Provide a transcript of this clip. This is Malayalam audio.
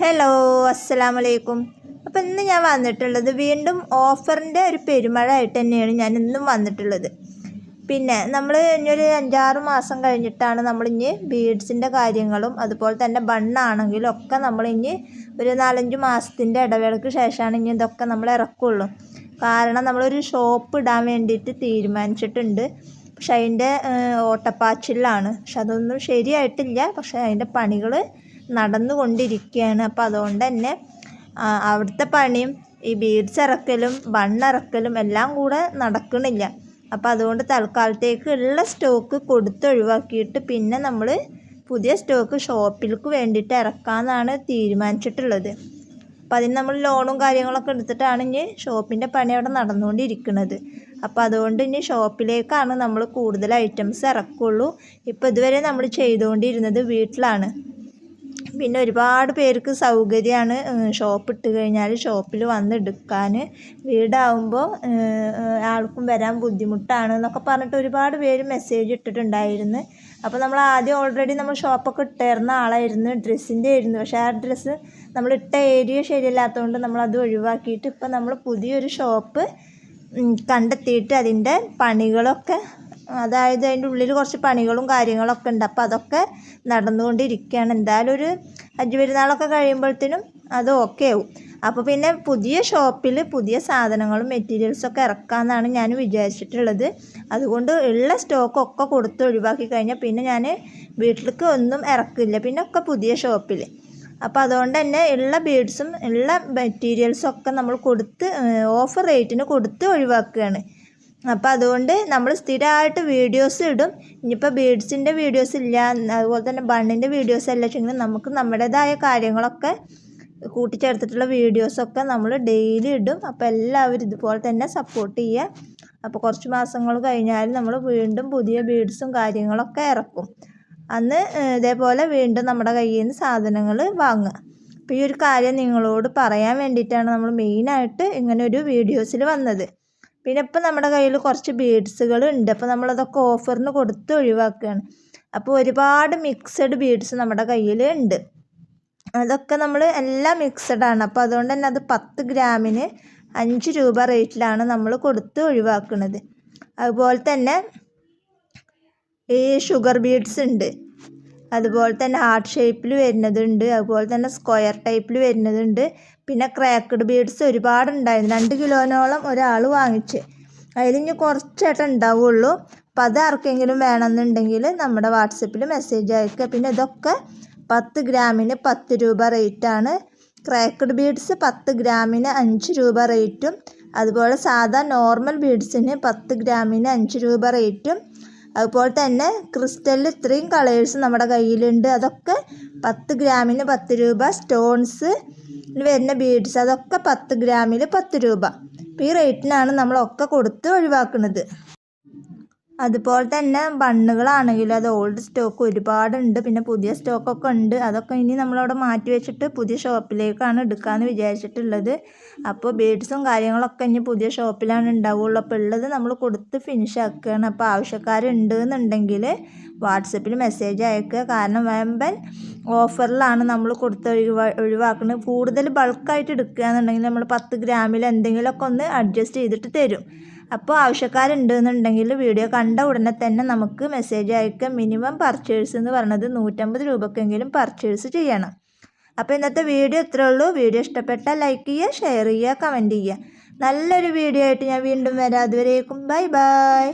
ഹലോ, അസ്സലാമലൈക്കും. അപ്പോൾ ഇന്ന് ഞാൻ വന്നിട്ടുള്ളത് വീണ്ടും ഓഫറിൻ്റെ ഒരു പെരുമഴ ആയിട്ട് തന്നെയാണ് ഞാൻ ഇന്നും വന്നിട്ടുള്ളത്. പിന്നെ നമ്മൾ ഇനിയൊരു 5-6 മാസം കഴിഞ്ഞിട്ടാണ് നമ്മളിനി ബീഡ്സിൻ്റെ കാര്യങ്ങളും അതുപോലെ തന്നെ ബണ്ണാണെങ്കിലും ഒക്കെ നമ്മളിനി ഒരു 4-5 മാസത്തിൻ്റെ ഇടവേളയ്ക്ക് ശേഷമാണ് ഇനി ഇതൊക്കെ നമ്മൾ ഇറക്കുള്ളൂ. കാരണം നമ്മളൊരു ഷോപ്പ് ഇടാൻ വേണ്ടിയിട്ട് തീരുമാനിച്ചിട്ടുണ്ട്. പക്ഷെ അതിൻ്റെ ഓട്ടപ്പാച്ചിലാണ്. പക്ഷെ അതൊന്നും ശരിയായിട്ടില്ല. പക്ഷെ അതിൻ്റെ പണികൾ നടന്നുകൊണ്ടിരിക്കുകയാണ്. അപ്പോൾ അതുകൊണ്ട് തന്നെ അവിടുത്തെ പണിയും ഈ ബീഡ്സ് ഇറക്കലും ബണ്ണിറക്കലും എല്ലാം കൂടെ നടക്കണില്ല. അപ്പോൾ അതുകൊണ്ട് തൽക്കാലത്തേക്ക് ഉള്ള സ്റ്റോക്ക് കൊടുത്ത് ഒഴിവാക്കിയിട്ട് പിന്നെ നമ്മൾ പുതിയ സ്റ്റോക്ക് ഷോപ്പിലേക്ക് വേണ്ടിയിട്ട് ഇറക്കാമെന്നാണ് തീരുമാനിച്ചിട്ടുള്ളത്. അപ്പോൾ അതിന് നമ്മൾ ലോണും കാര്യങ്ങളൊക്കെ എടുത്തിട്ടാണ് ഇനി ഷോപ്പിൻ്റെ പണി അവിടെ നടന്നുകൊണ്ടിരിക്കുന്നത്. അപ്പോൾ അതുകൊണ്ട് ഇനി ഷോപ്പിലേക്കാണ് നമ്മൾ കൂടുതൽ ഐറ്റംസ് ഇറക്കുള്ളൂ. ഇപ്പോൾ ഇതുവരെ നമ്മൾ ചെയ്തുകൊണ്ടിരുന്നത് വീട്ടിലാണ്. പിന്നെ ഒരുപാട് പേർക്ക് സൗകര്യമാണ് ഷോപ്പ് ഇട്ട് കഴിഞ്ഞാൽ ഷോപ്പിൽ വന്ന് എടുക്കാൻ. വീടാവുമ്പോൾ ആൾക്കും വരാൻ ബുദ്ധിമുട്ടാണ് എന്നൊക്കെ പറഞ്ഞിട്ട് ഒരുപാട് പേര് മെസ്സേജ് ഇട്ടിട്ടുണ്ടായിരുന്നു. അപ്പോൾ നമ്മൾ ആദ്യം ഓൾറെഡി നമ്മൾ ഷോപ്പൊക്കെ ഇട്ടായിരുന്ന ആളായിരുന്നു, ഡ്രസ്സിൻ്റെ ആയിരുന്നു. പക്ഷേ ആ ഡ്രസ്സ് നമ്മൾ ഇട്ട ഏരിയ ശരിയല്ലാത്തതുകൊണ്ട് നമ്മളത് ഒഴിവാക്കിയിട്ട് ഇപ്പം നമ്മൾ പുതിയൊരു ഷോപ്പ് കണ്ടെത്തിയിട്ട് അതിൻ്റെ പണികളൊക്കെ, അതായത് അതിൻ്റെ ഉള്ളിൽ കുറച്ച് പണികളും കാര്യങ്ങളൊക്കെ ഉണ്ട്. അപ്പോൾ അതൊക്കെ നടന്നുകൊണ്ടിരിക്കുകയാണ്. എന്തായാലും ഒരു ഹജ്ജ് പെരുന്നാളൊക്കെ കഴിയുമ്പോഴത്തേനും അത് ഓക്കെ ആവും. അപ്പോൾ പിന്നെ പുതിയ ഷോപ്പിൽ പുതിയ സാധനങ്ങളും മെറ്റീരിയൽസൊക്കെ ഇറക്കാമെന്നാണ് ഞാൻ വിചാരിച്ചിട്ടുള്ളത്. അതുകൊണ്ട് ഉള്ള സ്റ്റോക്കൊക്കെ കൊടുത്ത് ഒഴിവാക്കി കഴിഞ്ഞാൽ പിന്നെ ഞാൻ വീട്ടിലേക്ക് ഒന്നും ഇറക്കില്ല, പിന്നെ ഒക്കെ പുതിയ ഷോപ്പിൽ. അപ്പോൾ അതുകൊണ്ട് തന്നെ ഉള്ള ബീഡ്സും ഉള്ള മെറ്റീരിയൽസും ഒക്കെ നമ്മൾ കൊടുത്ത് ഓഫർ റേറ്റിന് കൊടുത്ത് ഒഴിവാക്കുകയാണ്. അപ്പോൾ അതുകൊണ്ട് നമ്മൾ സ്ഥിരമായിട്ട് വീഡിയോസ് ഇടും. ഇനിയിപ്പോൾ ബീഡ്സിൻ്റെ വീഡിയോസ് ഇല്ല, അതുപോലെ തന്നെ ബണ്ണിൻ്റെ വീഡിയോസ് അല്ല വെച്ചെങ്കിൽ നമുക്ക് നമ്മുടേതായ കാര്യങ്ങളൊക്കെ കൂട്ടിച്ചേർത്തിട്ടുള്ള വീഡിയോസൊക്കെ നമ്മൾ ഡെയിലി ഇടും. അപ്പോൾ എല്ലാവരും ഇതുപോലെ തന്നെ സപ്പോർട്ട് ചെയ്യുക. അപ്പോൾ കുറച്ച് മാസങ്ങൾ കഴിഞ്ഞാൽ നമ്മൾ വീണ്ടും പുതിയ ബീഡ്സും കാര്യങ്ങളൊക്കെ ഇറക്കും. അന്ന് ഇതേപോലെ വീണ്ടും നമ്മുടെ കയ്യിൽ നിന്ന് സാധനങ്ങൾ വാങ്ങുക. അപ്പോൾ ഈ ഒരു കാര്യം നിങ്ങളോട് പറയാൻ വേണ്ടിയിട്ടാണ് നമ്മൾ മെയിനായിട്ട് ഇങ്ങനെ ഒരു വീഡിയോസിൽ വന്നത്. പിന്നെ ഇപ്പം നമ്മുടെ കയ്യിൽ കുറച്ച് ബീഡ്സുകൾ ഉണ്ട്. അപ്പോൾ നമ്മളതൊക്കെ ഓഫറിന് കൊടുത്ത് ഒഴിവാക്കുകയാണ്. അപ്പോൾ ഒരുപാട് മിക്സഡ് ബീഡ്സ് നമ്മുടെ കയ്യിൽ ഉണ്ട്. അതൊക്കെ നമ്മൾ എല്ലാം മിക്സഡാണ്. അപ്പോൾ അതുകൊണ്ട് തന്നെ അത് 10 ഗ്രാമിന് 5 രൂപ റേറ്റിലാണ് നമ്മൾ കൊടുത്ത് ഒഴിവാക്കുന്നത്. അതുപോലെ തന്നെ ഈ ഷുഗർ ബീഡ്സ് ഉണ്ട്, അതുപോലെ തന്നെ ഹാർട്ട് ഷേപ്പിൽ വരുന്നതുണ്ട്, അതുപോലെ തന്നെ സ്ക്വയർ ടൈപ്പിൽ വരുന്നതുണ്ട്. പിന്നെ ക്രാക്കഡ് ബീഡ്സ് ഒരുപാടുണ്ടായിരുന്നു. 2 കിലോനോളം ഒരാൾ വാങ്ങിച്ച്. അതിലിഞ്ഞ് കുറച്ചായിട്ട് ഉണ്ടാവുള്ളൂ. അപ്പം അത് ആർക്കെങ്കിലും വേണമെന്നുണ്ടെങ്കിൽ നമ്മുടെ വാട്സപ്പിൽ മെസ്സേജ് അയക്കുക. പിന്നെ ഇതൊക്കെ 10 ഗ്രാമിന് 10 രൂപ റേറ്റാണ്. ക്രാക്കഡ് ബീഡ്സ് 10 ഗ്രാമിന് 5 രൂപ റേറ്റും, അതുപോലെ സാധാ നോർമൽ ബീഡ്സിന് 10 ഗ്രാമിന് 5 രൂപ റേറ്റും. അതുപോലെ തന്നെ ക്രിസ്റ്റലിൽ ഇത്രയും കളേഴ്സ് നമ്മുടെ കയ്യിലുണ്ട്. അതൊക്കെ 10 ഗ്രാമിന് 10 രൂപ. സ്റ്റോൺസ് വരുന്ന ബീഡ്സ് അതൊക്കെ 10 ഗ്രാമിൽ 10 രൂപ. ഈ റേറ്റിനാണ് നമ്മളൊക്കെ കൊടുത്ത് ഒഴിവാക്കുന്നത്. അതുപോലെ തന്നെ ബണ്ണുകളാണെങ്കിലും അത് ഓൾഡ് സ്റ്റോക്ക് ഒരുപാടുണ്ട്, പിന്നെ പുതിയ സ്റ്റോക്കൊക്കെ ഉണ്ട്. അതൊക്കെ ഇനി നമ്മളവിടെ മാറ്റി വെച്ചിട്ട് പുതിയ ഷോപ്പിലേക്കാണ് എടുക്കാമെന്ന് വിചാരിച്ചിട്ടുള്ളത്. അപ്പോൾ ബീഡ്സും കാര്യങ്ങളൊക്കെ ഇനി പുതിയ ഷോപ്പിലാണ് ഉണ്ടാവുള്ളൂ. അപ്പോൾ ഉള്ളത് നമ്മൾ കൊടുത്ത് ഫിനിഷ് ആക്കുകയാണ്. അപ്പോൾ ആവശ്യക്കാരുണ്ട് എന്നുണ്ടെങ്കിൽ വാട്സപ്പിൽ മെസ്സേജ് അയക്കുക. കാരണം വമ്പൻ ഓഫറിലാണ് നമ്മൾ കൊടുത്ത് ഒഴിവാക്കുന്നത്. കൂടുതൽ ബൾക്കായിട്ട് എടുക്കുക എന്നുണ്ടെങ്കിൽ നമ്മൾ 10 ഗ്രാമിൽ എന്തെങ്കിലുമൊക്കെ ഒന്ന് അഡ്ജസ്റ്റ് ചെയ്തിട്ട് തരും. അപ്പോൾ ആവശ്യക്കാരുണ്ട് എന്നുണ്ടെങ്കിൽ വീഡിയോ കണ്ട ഉടനെ തന്നെ നമുക്ക് മെസ്സേജ് അയക്കുക. മിനിമം പർച്ചേഴ്സ് എന്ന് പറയുന്നത് 150 രൂപക്കെങ്കിലും പർച്ചേസ് ചെയ്യണം. അപ്പോൾ ഇന്നത്തെ വീഡിയോ ഇത്രേ ഉള്ളൂ. വീഡിയോ ഇഷ്ടപ്പെട്ടാൽ ലൈക്ക് ചെയ്യുക, ഷെയർ ചെയ്യുക, കമൻറ്റ് ചെയ്യുക. നല്ലൊരു വീഡിയോ ആയിട്ട് ഞാൻ വീണ്ടും വരാം. അതുവരേക്കും ബൈ ബൈ.